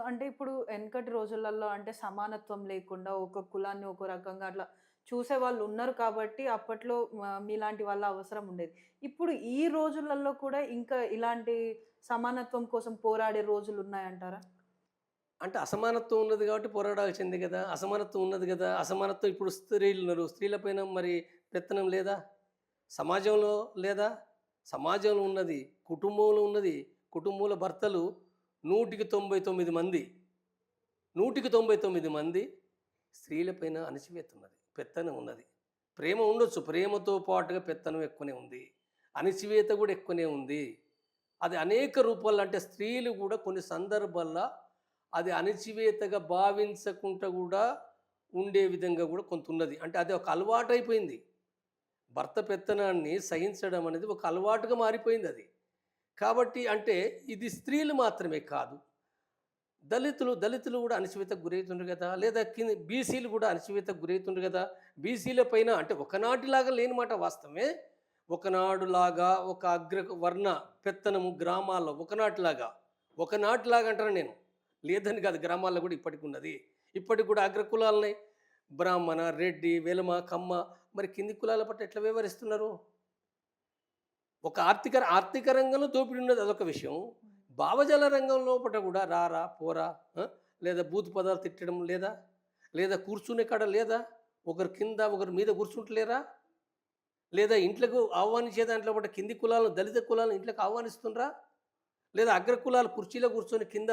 అంటే ఇప్పుడు వెనకటి రోజులలో అంటే సమానత్వం లేకుండా ఒక కులాన్ని ఒక రకంగా అట్లా చూసేవాళ్ళు ఉన్నారు కాబట్టి అప్పట్లో మీలాంటి వాళ్ళ అవసరం ఉండేది. ఇప్పుడు ఈ రోజులలో కూడా ఇంకా ఇలాంటి సమానత్వం కోసం పోరాడే రోజులున్నాయంటారా? అంటే అసమానత్వం ఉన్నది కాబట్టి పోరాడాల్సిందే గదా! అసమానత్వం ఉన్నది గదా! అసమానత్వం ఇప్పుడు స్త్రీలున్నారు. స్త్రీల పైన మరి పెత్తనం లేదా? సమాజంలో లేదా? సమాజంలో ఉన్నది. కుటుంబంలో ఉన్నది. కుటుంబంలో భర్తలు 199 మంది. 199 మంది స్త్రీలపైన అణచివేత ఉన్నది. పెత్తనం ఉన్నది. ప్రేమ ఉండొచ్చు. ప్రేమతో పాటుగా పెత్తనం ఎక్కువనే ఉంది. అణచివేత గూడా ఎక్కువనే ఉంది. అది అనేక రూపాల్లో అంటే స్త్రీలు గూడా కొన్ని సందర్భాల్లో అది అణచివేతగా భావించకుండా గూడా ఉండే విధంగా గూడా కొంతున్నది. అంటే అది ఒక అలవాటైపోయింది. భర్త పెత్తనాన్ని సహించడం అనేది ఒక అలవాటుగా మారిపోయిందది. కాబట్టి అంటే ఇది స్త్రీలు మాత్రమే కాదు. దళితులు గూడా అణచివేతకు గురవుతుండ్రు గదా! లేదా బీసీలు గూడా అణచివేతకు గురవుతుండ్రు గదా! బీసీల పైన అంటే ఒకనాటిలాగా లేని మాట వాస్తవమే. ఒకనాడులాగా ఒక వర్ణ పెత్తనము గ్రామాల్లో ఒకనాటిలాగా అంటాను నేను. లేదని కాదు, గ్రామాల్లో కూడా ఇప్పటికి ఉన్నది. ఇప్పటికి కూడా అగ్రకులాలున్నాయి. బ్రాహ్మణ, రెడ్డి, వెలమ, కమ్మ, మరి కింది కులాల పట్ల ఎట్లా వ్యవహరిస్తున్నారు? ఒక ఆర్థిక రంగంలో దోపిడీ ఉన్నది, అదొక విషయం. భావజాల రంగం లోపట కూడా రారా, పోరా, లేదా బూతు పదాలు తిట్టడం లేదా? లేదా కూర్చునే కాడ లేదా? ఒకరి కింద ఒకరి మీద కూర్చుంటలేరా? లేదా ఇంట్లోకి ఆహ్వానించే దాంట్లో పాటు కింది కులాలను, దళిత కులాలను ఇంట్లోకి ఆహ్వానిస్తుండ్రా? లేదా అగ్ర కులాలు కుర్చీలో కూర్చొని కింద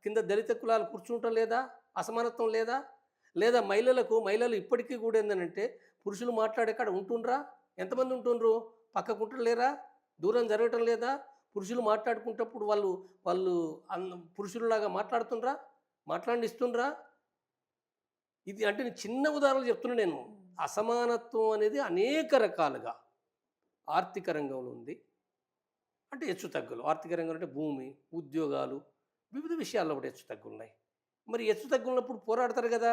కింద దళిత కులాలు కూర్చుంటం లేదా? అసమానత్వం లేదా? లేదా మహిళలు ఇప్పటికీ కూడా ఏంటంటే పురుషులు మాట్లాడే కాడ ఉంటుండ్రా? ఎంతమంది ఉంటుండ్రు? పక్కకుంటలేరా? దూరం జరగటం లేదా? పురుషులు మాట్లాడుకుంటప్పుడు వాళ్ళు వాళ్ళు పురుషులలాగా మాట్లాడుతుండ్రా? మాట్లాడిస్తుండ్రా? ఇది అంటే నేను చిన్న ఉదాహరణలు చెప్తున్నా నేను. అసమానత్వం అనేది అనేక రకాలుగా ఆర్థిక రంగంలో ఉంది. అంటే హెచ్చుతగ్గులు. ఆర్థిక రంగం అంటే భూమి, ఉద్యోగాలు, వివిధ విషయాల్లో కూడా హెచ్చుతగ్గులున్నాయి. మరి హెచ్చుతగ్గులున్నప్పుడు పోరాడతారు కదా!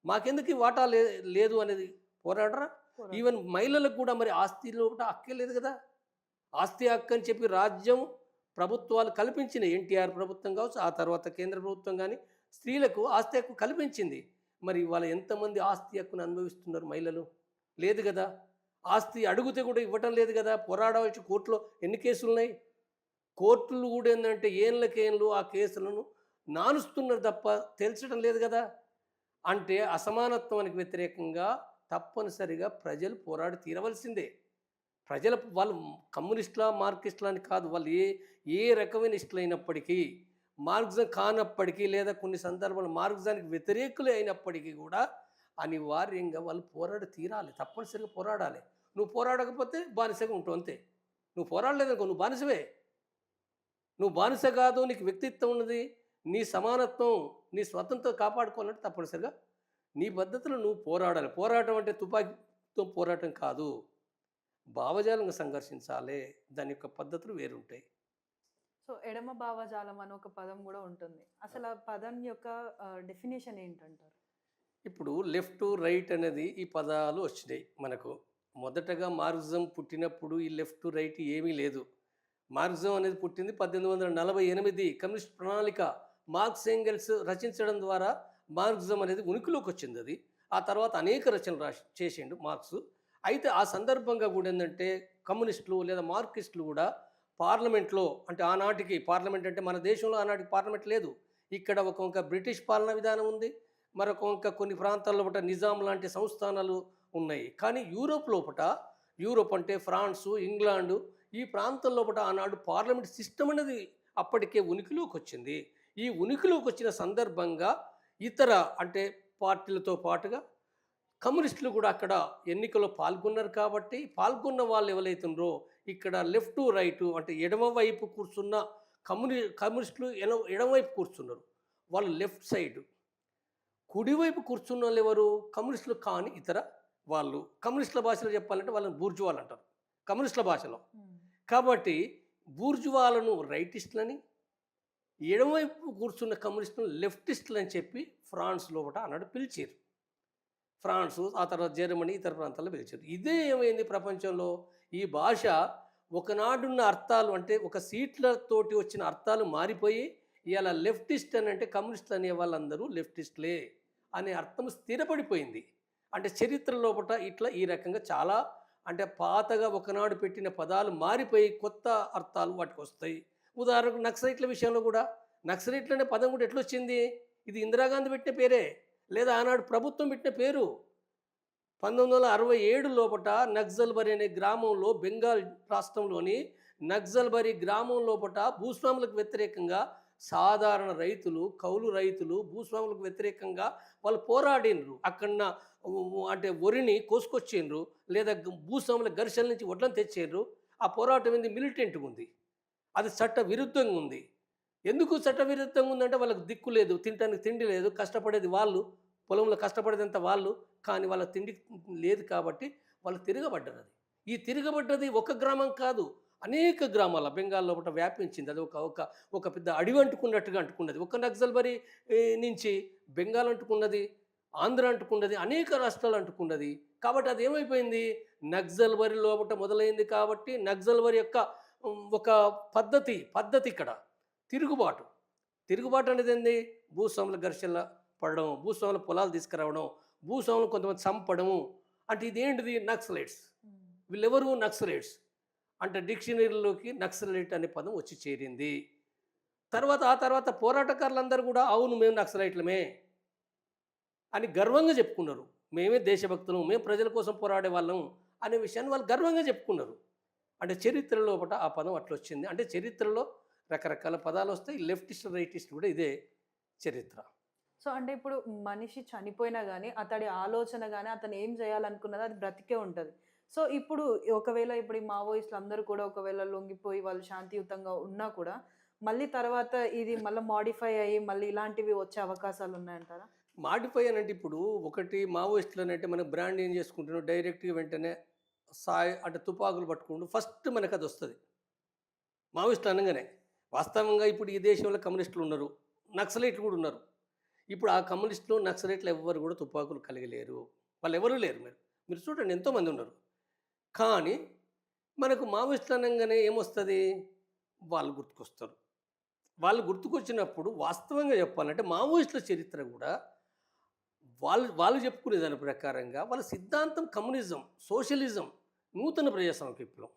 మాకెందుకు ఈ వాటా లేదు అనేది పోరాడరా? ఈవెన్ మహిళలకు కూడా మరి ఆస్తిలో కూడా హక్కే లేదు కదా! ఆస్తి హక్కు అని చెప్పి రాజ్యం, ప్రభుత్వాలు కల్పించినాయి. ఎన్టీఆర్ ప్రభుత్వం కావచ్చు, ఆ తర్వాత కేంద్ర ప్రభుత్వం కానీ స్త్రీలకు ఆస్తి హక్కు కల్పించింది. మరి వాళ్ళ ఎంతమంది ఆస్తి హక్కును అనుభవిస్తున్నారు మహిళలు? లేదు కదా! ఆస్తి అడుగుతే కూడా ఇవ్వటం లేదు కదా! పోరాడవచ్చు. కోర్టులో ఎన్ని కేసులున్నాయి? కోర్టులు కూడా ఏంటంటే ఏండ్లకేండ్లు ఆ కేసులను నానుస్తున్నారు తప్ప తేల్చడం లేదు కదా! అంటే అసమానత్వానికి వ్యతిరేకంగా తప్పనిసరిగా ప్రజలు పోరాడి తీరవలసిందే. వాళ్ళు కమ్యూనిస్టులా, మార్క్సిస్టులా అని కాదు. వాళ్ళు ఏ రకమైన ఇష్టలైనప్పటికీ, మార్క్సిజం కానప్పటికీ, లేదా కొన్ని సందర్భాలు మార్క్సిజానికి వ్యతిరేకులే అయినప్పటికీ కూడా అనివార్యంగా వాళ్ళు పోరాడి తీరాలి. తప్పనిసరిగా పోరాడాలి. నువ్వు పోరాడకపోతే బానిసగా ఉంటావు అంతే. నువ్వు పోరాడలేదనుకో నువ్వు బానిసవే. నువ్వు బానిస కాదు, నీకు వ్యక్తిత్వం ఉన్నది, నీ సమానత్వం, నీ స్వతంత్రం కాపాడుకోవాలంటే తప్పనిసరిగా నీ పద్ధతిలో నువ్వు పోరాడాలి. పోరాటం అంటే తుపాకీతో పోరాటం కాదు. భావజాలంగా సంఘర్షించాలి. దాని యొక్క పద్ధతులు వేరుంటాయి. సో, ఎడమ భావజాలం అని ఒక పదం గూడా ఉంటుంది. అసలు ఆ పదం యొక్క డెఫినిషన్ ఏంటంటారు? ఇప్పుడు లెఫ్ట్, రైట్ అనేది ఈ పదాలు వచ్చినాయి మనకు. మొదటగా మార్క్సిజం పుట్టినప్పుడు ఈ లెఫ్ట్, రైట్ ఏమీ లేదు. మార్క్సిజం అనేది పుట్టింది 1848 కమ్యూనిస్ట్ ప్రణాళిక మార్క్స్ ఎంగెల్స్ రచించడం ద్వారా మార్క్సిజం అనేది ఉనికిలోకి వచ్చింది అది. ఆ తర్వాత అనేక రచనలు చేసిండు మార్క్స్. అయితే ఆ సందర్భంగా కూడా ఏంటంటే కమ్యూనిస్టులు లేదా మార్క్సిస్టులు కూడా పార్లమెంట్లో, అంటే ఆనాటికి పార్లమెంట్ అంటే మన దేశంలో ఆనాటికి పార్లమెంట్ లేదు. ఇక్కడ ఒక బ్రిటిష్ పాలనా విధానం ఉంది. మరొక కొన్ని ప్రాంతాల్లో ఒకట నిజాం లాంటి సంస్థానాలు ఉన్నాయి. కానీ యూరోప్ అంటే ఫ్రాన్సు, ఇంగ్లాండు, ఈ ప్రాంతం లోపల ఆనాడు పార్లమెంట్ సిస్టమ్ అనేది అప్పటికే ఉనికిలోకి వచ్చింది. ఈ ఉనికిలోకి వచ్చిన సందర్భంగా ఇతర అంటే పార్టీలతో పాటుగా కమ్యూనిస్టులు కూడా అక్కడ ఎన్నికల్లో పాల్గొన్నారు. కాబట్టి పాల్గొన్న వాళ్ళు ఎవరైతుండ్రో ఇక్కడ లెఫ్ట్, రైటు అంటే ఎడమవైపు కూర్చున్న కమ్యూనిస్టులు ఎడమవైపు కూర్చున్నారు, వాళ్ళు లెఫ్ట్ సైడ్. కుడివైపు కూర్చున్న వాళ్ళు ఎవరు? కమ్యూనిస్టులు కాని ఇతర వాళ్ళు. కమ్యూనిస్టుల భాషలో చెప్పాలంటే వాళ్ళని బూర్జువాలు అంటారు కమ్యూనిస్టుల భాషలో. కాబట్టి బూర్జువాలను రైటిస్టులని, ఎడమవైపు కూర్చున్న కమ్యూనిస్టులను లెఫ్టిస్టులు అని చెప్పి ఫ్రాన్స్ లోపల అన్నాడు పిలిచారు. ఫ్రాన్సు, ఆ తర్వాత జర్మనీ, ఇతర ప్రాంతాల్లో పిలిచారు. ఇదే ఏమైంది ప్రపంచంలో, ఈ భాష ఒకనాడున్న అర్థాలు అంటే ఒక సీట్లతోటి వచ్చిన అర్థాలు మారిపోయి ఇవాళ లెఫ్టిస్ట్ అని అంటే కమ్యూనిస్టులు అనే వాళ్ళందరూ లెఫ్టిస్టులే అనే అర్థం స్థిరపడిపోయింది. అంటే చరిత్ర లోపట ఇట్లా ఈ రకంగా చాలా అంటే పాతగా ఒకనాడు పెట్టిన పదాలు మారిపోయి కొత్త అర్థాలు వాటికి వస్తాయి. ఉదాహరణకు నక్సలైట్ల విషయంలో కూడా నక్సలైట్లు అనే పదం కూడా ఎట్లొచ్చింది? ఇది ఇందిరాగాంధీ పెట్టిన పేరే, లేదా ఆనాడు ప్రభుత్వం పెట్టిన పేరు. 1967 లోపట నక్సల్బరీ అనే గ్రామంలో, బెంగాల్ రాష్ట్రంలోని నక్సల్బరీ గ్రామం లోపట భూస్వాములకు వ్యతిరేకంగా సాధారణ రైతులు, కౌలు రైతులు భూస్వాములకు వ్యతిరేకంగా వాళ్ళు పోరాడినరు. అక్కడ అంటే వరిని కోసుకొచ్చిండ్రు, లేదా భూస్వాముల ఘర్షణ నుంచి వడ్లను తెచ్చిండ్రు. ఆ పోరాటం ఏంది? మిలిటెంట్గా ఉంది, అది చట్ట విరుద్ధంగా ఉంది. ఎందుకు చట్ట విరుద్ధంగా ఉందంటే వాళ్ళకి దిక్కు లేదు, తినడానికి తిండి లేదు, కష్టపడేది వాళ్ళు, పొలంలో కష్టపడేదంతా వాళ్ళు, కానీ వాళ్ళ తిండి లేదు కాబట్టి వాళ్ళు తిరగబడ్డారు. అది ఈ తిరగబడ్డది ఒక గ్రామం కాదు, అనేక గ్రామాల బెంగాల్ లోపల వ్యాపించింది. అది ఒక ఒక ఒక పెద్ద అడవి అంటుకున్నట్టుగా అంటుకున్నది. ఒక నక్సల్బరీ నుంచి బెంగాల్ అంటుకున్నది, ఆంధ్ర అంటుకున్నది, అనేక రాష్ట్రాలు అంటుకున్నది. కాబట్టి అది ఏమైపోయింది? నక్సల్బరీ లోపల మొదలైంది కాబట్టి నక్సల్బరీ యొక్క ఒక పద్ధతి ఇక్కడ తిరుగుబాటు. తిరుగుబాటు అనేది ఏంది? భూస్వాముల ఘర్షణ పడడం, భూస్వాముల పొలాలు తీసుకురావడం, భూస్వాములు కొంతమంది చంపడము. అంటే ఇదేంటిది? నక్సలైట్స్. వీళ్ళెవరు? నక్సలైట్స్. అంటే డిక్షనరీలోకి నక్సలైట్ అనే పదం వచ్చి చేరింది. ఆ తర్వాత పోరాటకారులందరూ కూడా అవును మేము నక్సలైట్లమే అని గర్వంగా చెప్పుకున్నారు. మేమే దేశభక్తులు, మేము ప్రజల కోసం పోరాడే వాళ్ళం అనే విషయాన్ని వాళ్ళు గర్వంగా చెప్పుకున్నారు. అంటే చరిత్ర లోపల ఆ పదం అట్లా వచ్చింది. అంటే చరిత్రలో రకరకాల పదాలు వస్తాయి. లెఫ్టిస్ట్, రైటిస్ట్ కూడా ఇదే చరిత్ర. సో, అంటే ఇప్పుడు మనిషి చనిపోయినా గానీ, అతడి ఆలోచన గానీ, అతను ఏం జేయాలనుకున్నదో అది బ్రతికే ఉంటది. సో, ఇప్పుడు ఒకవేళ ఇప్పుడు ఈ మావోయిస్టులందరూ కూడా ఒకవేళ లొంగిపోయి వాళ్ళు శాంతియుతంగా ఉన్నా కూడా, మళ్ళీ తర్వాత ఇది మళ్ళా మోడిఫై అయ్యి మళ్ళీ ఇలాంటివి వచ్చే అవకాశాలున్నాయంటారా? మాడిఫై అని అంటే ఇప్పుడు ఒకటి మావోయిస్టులు అంటే మనకు బ్రాండ్ ఏం చేసుకుంటున్నాం, డైరెక్ట్గా వెంటనే అంటే తుపాకులు పట్టుకుంటూ ఫస్ట్ మనకు అది వస్తుంది మావోయిస్టులు అనగానే. వాస్తవంగా ఇప్పుడు ఈ దేశంలో కమ్యూనిస్టులు ఉన్నారు, నక్సలైట్లు కూడా ఉన్నారు. ఇప్పుడు ఆ కమ్యూనిస్టులు, నక్సలైట్లు ఎవ్వరు కూడా తుపాకులు కలిగలేరు, వాళ్ళు ఎవరూ లేరు. మీరు చూడండి ఎంతోమంది ఉన్నారు. కానీ మనకు మావోయిస్టులు అనగానే ఏమొస్తుంది? వాళ్ళు గుర్తుకొస్తారు. వాళ్ళు గుర్తుకొచ్చినప్పుడు వాస్తవంగా చెప్పాలంటే మావోయిస్టుల చరిత్ర కూడా వాళ్ళు చెప్పుకునే దాని ప్రకారంగా వాళ్ళ సిద్ధాంతం కమ్యూనిజం, సోషలిజం, నూతన ప్రజాస్వామిక విప్లవం,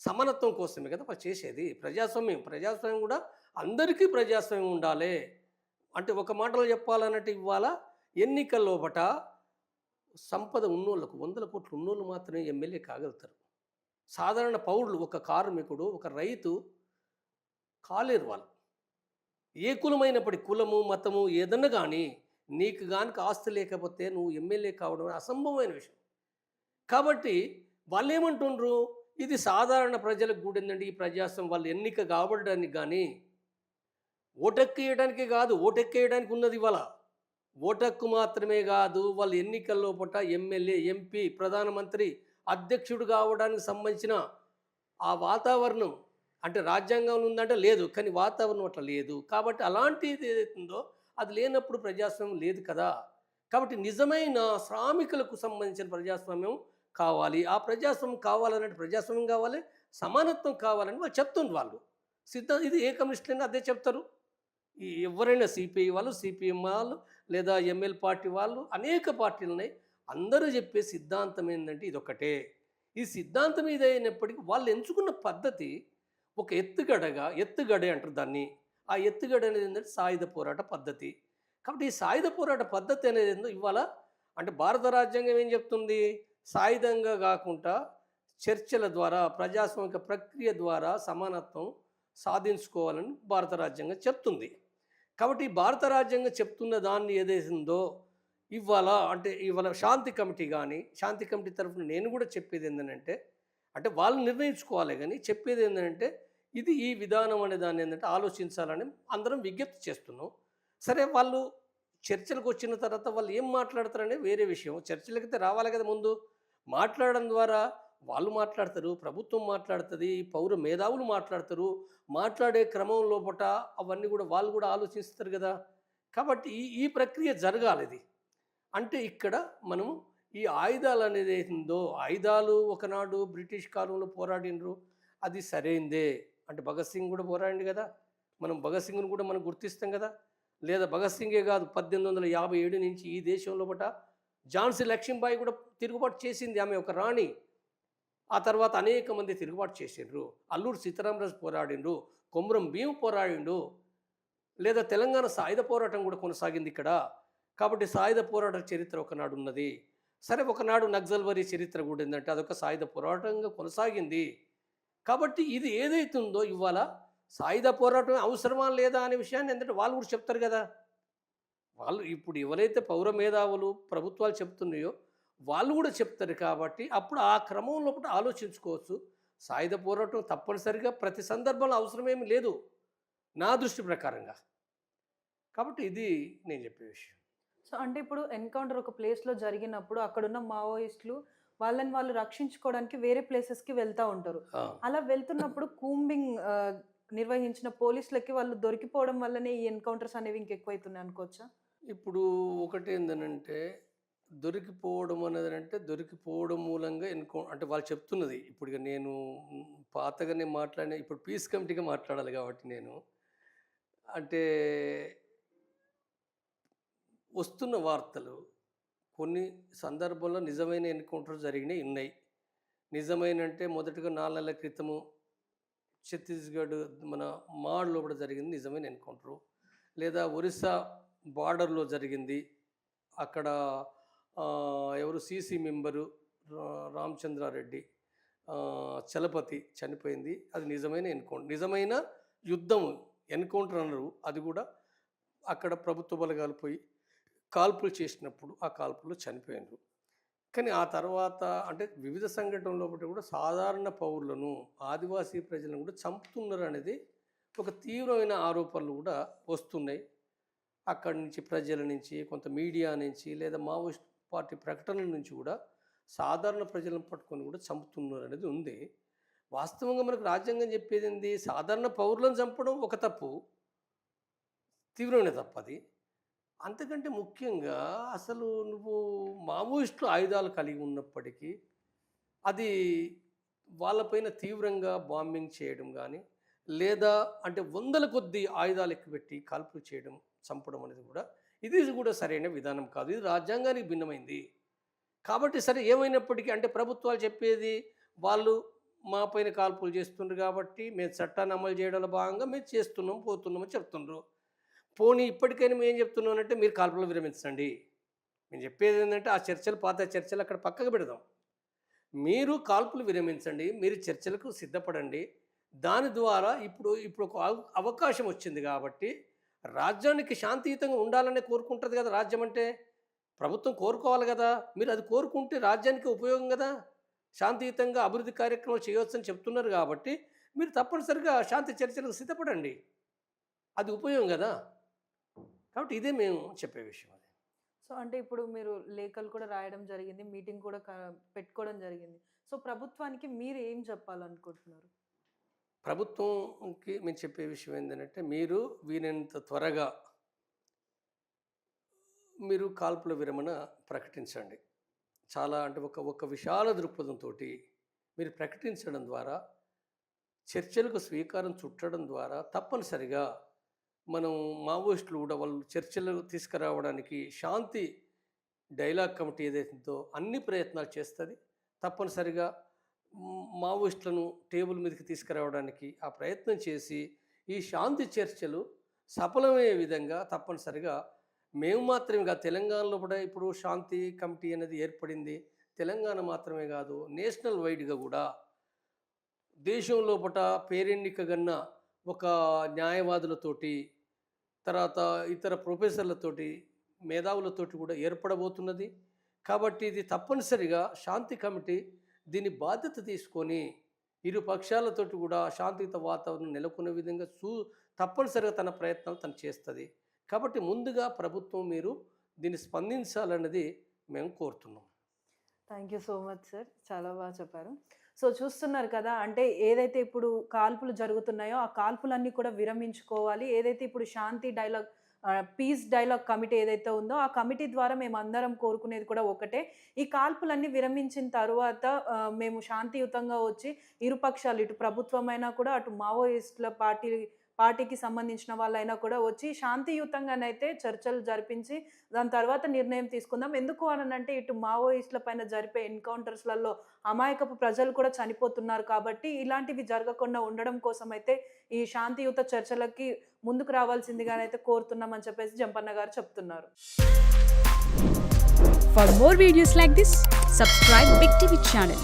సమానత్వం కోసమే కదా వాళ్ళు చేసేది. ప్రజాస్వామ్యం కూడా అందరికీ ప్రజాస్వామ్యం ఉండాలి. అంటే ఒక మాటలో చెప్పాలన్నట్టు ఇవాళ ఎన్నికల లోపట సంపద ఉన్నోళ్ళకు, 100 కోట్లు ఉన్నోళ్ళు మాత్రమే ఎమ్మెల్యే కాగలుగుతారు. సాధారణ పౌరులు, ఒక కార్మికుడు, ఒక రైతు కాలేరు. వాళ్ళు ఏ కులమైనప్పటికీ, కులము మతము ఏదన్నా కానీ నీకు గానుక ఆస్తి లేకపోతే నువ్వు ఎమ్మెల్యే కావడం అసంభవమైన విషయం. కాబట్టి వాళ్ళు ఏమంటుండ్రు? ఇది సాధారణ ప్రజలకు కూడిందండి ఈ ప్రజాస్వామ్యం. వాళ్ళు ఎన్నిక కాబడడానికి కానీ ఓటెక్కేయడానికి కాదు, ఓటెక్కేయడానికి ఉన్నది ఇవాళ. ఓటక్కు మాత్రమే కాదు, వాళ్ళు ఎన్నికల్లో పూట ఎమ్మెల్యే, ఎంపీ, ప్రధానమంత్రి, అధ్యక్షుడు కావడానికి సంబంధించిన ఆ వాతావరణం అంటే రాజ్యాంగంలో ఉందంటే లేదు, కానీ వాతావరణం అట్లా లేదు. కాబట్టి అలాంటిది ఏదైతుందో అది లేనప్పుడు ప్రజాస్వామ్యం లేదు కదా. కాబట్టి నిజమైన శ్రామికులకు సంబంధించిన ప్రజాస్వామ్యం కావాలి. ఆ ప్రజాస్వామ్యం కావాలనంటే ప్రజాస్వామ్యం కావాలి, సమానత్వం కావాలని వాళ్ళు చెప్తుంది. వాళ్ళు ఇది ఏ కమ్యూనిస్టులైనా అదే చెప్తారు. ఎవరైనా సిపిఐ వాళ్ళు, సిపిఎం వాళ్ళు, లేదా ఎంఎల్ పార్టీ వాళ్ళు, అనేక పార్టీలు ఉన్నాయి. అందరూ చెప్పే సిద్ధాంతం ఏంటంటే ఇదొక్కటే. ఈ సిద్ధాంతం ఇది అయినప్పటికీ వాళ్ళు ఎంచుకున్న పద్ధతి ఒక ఎత్తుగడే అంటారు దాన్ని. ఆ ఎత్తుగడ అనేది ఏంటంటే సాయుధ పోరాట పద్ధతి. కాబట్టి ఈ సాయుధ పోరాట పద్ధతి అనేది ఏందో ఇవాళ అంటే భారత రాజ్యాంగం ఏం చెప్తుంది? సాయుధంగా కాకుండా చర్చల ద్వారా, ప్రజాస్వామిక ప్రక్రియ ద్వారా సమానత్వం సాధించుకోవాలని భారత రాజ్యాంగం చెప్తుంది. కాబట్టి ఈ భారత రాజ్యాంగం చెప్తున్న దాన్ని ఏదైతుందో ఇవాళ శాంతి కమిటీ తరఫున నేను కూడా చెప్పేది ఏంటంటే, అంటే వాళ్ళు నిర్ణయించుకోవాలి, కానీ చెప్పేది ఏంటంటే ఇది ఈ విధానం అనే దాన్ని ఏంటంటే ఆలోచించాలని అందరం విజ్ఞప్తి చేస్తున్నాం. సరే, వాళ్ళు చర్చలకు వచ్చిన తర్వాత వాళ్ళు ఏం మాట్లాడతారనే వేరే విషయం. చర్చలకైతే రావాలి కదా ముందు. మాట్లాడడం ద్వారా వాళ్ళు మాట్లాడతారు, ప్రభుత్వం మాట్లాడుతుంది, పౌర మేధావులు మాట్లాడతారు. మాట్లాడే క్రమం లోపట అవన్నీ కూడా వాళ్ళు కూడా ఆలోచిస్తారు కదా. కాబట్టి ఈ ప్రక్రియ జరగాలి. ఇది అంటే ఇక్కడ మనం ఈ ఆయుధాలు అనేది ఏందో, ఆయుధాలు ఒకనాడు బ్రిటిష్ కాలంలో పోరాడినరు, అది సరైందే. అంటే భగత్ సింగ్ కూడా పోరాడింది కదా, మనం భగత్ సింగ్ను కూడా మనం గుర్తిస్తాం కదా. లేదా భగత్ సింగే కాదు, 1857 నుంచి ఈ దేశం లోపట ఝాన్సీ లక్ష్మీబాయి కూడా తిరుగుబాటు చేసింది. ఆమె ఒక రాణి. ఆ తర్వాత అనేక మంది తిరుగుబాటు చేసిండ్రు. అల్లూరు సీతారామరాజు పోరాడిండు, కొమురం భీం పోరాడిండు. లేదా తెలంగాణ సాయుధ పోరాటం కూడా కొనసాగింది ఇక్కడ. కాబట్టి సాయుధ పోరాట చరిత్ర ఒకనాడు ఉన్నది. సరే, ఒకనాడు నక్సల్బరీ చరిత్ర కూడా ఏంటంటే అదొక సాయుధ పోరాటంగా కొనసాగింది. కాబట్టి ఇది ఏదైతే ఉందో ఇవాళ సాయుధ పోరాటం అవసరమా లేదా అనే విషయాన్ని ఏంటంటే వాళ్ళు కూడా చెప్తారు కదా. వాళ్ళు ఇప్పుడు ఎవరైతే పౌర మేధావులు ప్రభుత్వాలు చెప్తున్నాయో వాళ్ళు కూడా చెప్తారు. కాబట్టి అప్పుడు ఆ క్రమంలో ఒకటి ఆలోచించుకోవచ్చు. సాయుధ పోరాటం తప్పనిసరిగా ప్రతి సందర్భంలో అవసరమేమి లేదు నా దృష్టి ప్రకారంగా. కాబట్టి ఇది నేను చెప్పే విషయం. సో అంటే ఇప్పుడు ఎన్కౌంటర్ ఒక ప్లేస్‌లో జరిగినప్పుడు అక్కడున్న మావోయిస్టులు వాళ్ళని వాళ్ళు రక్షించుకోవడానికి వేరే ప్లేసెస్‌కి వెళ్తా ఉంటారు. ఆ, అలా వెళ్తున్నప్పుడు కూంబింగ్ నిర్వహించిన పోలీసులకి వాళ్ళు దొరికిపోవడం వల్లనే ఈ ఎన్కౌంటర్స్ అనేవి ఇంకెక్కువైతున్నాయి అనుకోవచ్చా? ఇప్పుడు ఒకటి ఏందనంటే దొరికిపోవడం అనేది అంటే దొరికిపోవడం మూలంగా అంటే వాళ్ళు చెప్తున్నది. ఇప్పుడు ఇక నేను పాతగానే మాట్లాడిన, ఇప్పుడు పీస్ కమిటీగా మాట్లాడాలి కాబట్టి నేను అంటే వస్తున్న వార్తలు కొన్ని సందర్భాల్లో నిజమైన ఎన్కౌంటర్ జరిగినాయి ఉన్నాయి. నిజమైన అంటే మొదటగా 4 నెలల క్రితము ఛత్తీస్గఢ్ మన మాడ్లో కూడా జరిగింది నిజమైన ఎన్కౌంటరు. లేదా ఒరిస్సా బార్డర్లో జరిగింది. అక్కడ ఎవరు సీసీ మెంబరు రామచంద్రారెడ్డి చలపతి చనిపోయింది. అది నిజమైన ఎన్కౌంటర్, నిజమైన యుద్ధం. ఎన్కౌంటర్ అన్నారు. అది కూడా అక్కడ ప్రభుత్వ బలగాలు పోయి కాల్పులు చేసినప్పుడు ఆ కాల్పుల్లో చనిపోయినారు. కానీ ఆ తర్వాత అంటే వివిధ సంఘటనలో కూడా సాధారణ పౌరులను, ఆదివాసీ ప్రజలను కూడా చంపుతున్నారు అనేది ఒక తీవ్రమైన ఆరోపణలు కూడా వస్తున్నాయి. అక్కడి నుంచి ప్రజల నుంచి, కొంత మీడియా నుంచి, లేదా మావోయిస్ట్ పార్టీ ప్రకటనల నుంచి కూడా సాధారణ ప్రజలను పట్టుకొని కూడా చంపుతున్నారు అనేది ఉంది. వాస్తవంగా మనకు రాజ్యాంగం చెప్పేది ఏంది? సాధారణ పౌరులను చంపడం ఒక తప్పు, తీవ్రమైన తప్పు అది. అంతకంటే ముఖ్యంగా అసలు నువ్వు మావోయిస్టులు ఆయుధాలు కలిగి ఉన్నప్పటికీ అది వాళ్ళపైన తీవ్రంగా బాంబింగ్ చేయడం కానీ, లేదా అంటే వందల కొద్ది ఆయుధాలు ఎక్కుపెట్టి కాల్పులు చేయడం, చంపడం అనేది కూడా ఇది కూడా సరైన విధానం కాదు. ఇది రాజ్యాంగానికి భిన్నమైంది. కాబట్టి సరే, ఏమైనప్పటికీ అంటే ప్రభుత్వాలు చెప్పేది వాళ్ళు మా పైన కాల్పులు చేస్తుండ్రు కాబట్టి మేము చట్టాన్ని అమలు చేయడంలో భాగంగా మేము చేస్తున్నాం, పోతున్నామని చెప్తుండ్రు. పోనీ ఇప్పటికైనా మేము ఏం చెప్తున్నానంటే మీరు కాల్పులు విరమించండి. మేము చెప్పేది ఏంటంటే ఆ చర్చలు, పాత చర్చలు అక్కడ పక్కకు పెడదాం. మీరు కాల్పులు విరమించండి, మీరు చర్చలకు సిద్ధపడండి. దాని ద్వారా ఇప్పుడు ఒక అవకాశం వచ్చింది కాబట్టి రాజ్యానికి శాంతియుతంగా ఉండాలనే కోరుకుంటుంది కదా రాజ్యం అంటే. ప్రభుత్వం కోరుకోవాలి కదా. మీరు అది కోరుకుంటే రాజ్యానికి ఉపయోగం కదా. శాంతియుతంగా అభివృద్ధి కార్యక్రమాలు చేయవచ్చని చెప్తున్నారు కాబట్టి మీరు తప్పనిసరిగా శాంతి చర్చలకు సిద్ధపడండి. అది ఉపయోగం కదా. కాబట్టి ఇదే మేము చెప్పే విషయం. అది సో అంటే ఇప్పుడు మీరు లేఖలు కూడా రాయడం జరిగింది, మీటింగ్ కూడా పెట్టుకోవడం జరిగింది. సో ప్రభుత్వానికి మీరు ఏం చెప్పాలనుకుంటున్నారు? ప్రభుత్వంకి మేము చెప్పే విషయం ఏంటంటే మీరు వీలైనంత త్వరగా మీరు కాల్పుల విరమణ ప్రకటించండి. చాలా అంటే ఒక విశాల దృక్పథంతో మీరు ప్రకటించడం ద్వారా, చర్చలకు స్వీకారం చుట్టడం ద్వారా తప్పనిసరిగా మనం మావోయిస్టులు కూడా వాళ్ళు చర్చలు తీసుకురావడానికి శాంతి డైలాగ్ కమిటీ ఏదైతుందో అన్ని ప్రయత్నాలు చేస్తుంది. తప్పనిసరిగా మావోయిస్టులను టేబుల్ మీదకి తీసుకురావడానికి ఆ ప్రయత్నం చేసి ఈ శాంతి చర్చలు సఫలమయ్యే విధంగా తప్పనిసరిగా మేము మాత్రమే కాదు, తెలంగాణలో కూడా ఇప్పుడు శాంతి కమిటీ అనేది ఏర్పడింది. తెలంగాణ మాత్రమే కాదు, నేషనల్ వైడ్గా కూడా దేశం లోపల పేరెన్నికగన్న ఒక న్యాయవాదులతోటి, తర్వాత ఇతర ప్రొఫెసర్లతోటి, మేధావులతోటి కూడా ఏర్పడబోతున్నది. కాబట్టి ఇది తప్పనిసరిగా శాంతి కమిటీ దీని బాధ్యత తీసుకొని ఇరు పక్షాలతోటి కూడా శాంతియుత వాతావరణం నెలకొనే విధంగా తప్పనిసరిగా తన ప్రయత్నాలు తను చేస్తుంది. కాబట్టి ముందుగా ప్రభుత్వం మీరు దీన్ని స్పందించాలన్నది మేము కోరుతున్నాం. Thank you so much sir, చాలా బాగా చెప్పారు. సో చూస్తున్నారు కదా, అంటే ఏదైతే ఇప్పుడు కాల్పులు జరుగుతున్నాయో ఆ కాల్పులన్నీ కూడా విరమించుకోవాలి. ఏదైతే ఇప్పుడు శాంతి డైలాగ్ పీస్ డైలాగ్ కమిటీ ఏదైతే ఉందో ఆ కమిటీ ద్వారా మేము అందరం కోరుకునేది కూడా ఒకటే. ఈ కాల్పులన్నీ విరమించిన తరువాత మేము శాంతియుతంగా వచ్చి ఇరుపక్షాలు, ఇటు ప్రభుత్వమైనా కూడా అటు మావోయిస్టుల పార్టీకి సంబంధించిన వాళ్ళైనా కూడా వచ్చి శాంతియుతంగానైతే చర్చలు జరిపించి దాని తర్వాత నిర్ణయం తీసుకుందాం. ఎందుకు అనంటే ఇటు మావోయిస్టుల పైన జరిపే ఎన్‌కౌంటర్స్‌లలో అమాయకపు ప్రజలు కూడా చనిపోతున్నారు కాబట్టి ఇలాంటివి జరగకుండా ఉండడం కోసమైతే ఈ శాంతియుత చర్చలకి ముందుకు రావాల్సిందిగానైతే కోరుతున్నామని చెప్పేసి జంపన్న గారు చెప్తున్నారు. For more videos like this, subscribe Big TV channel.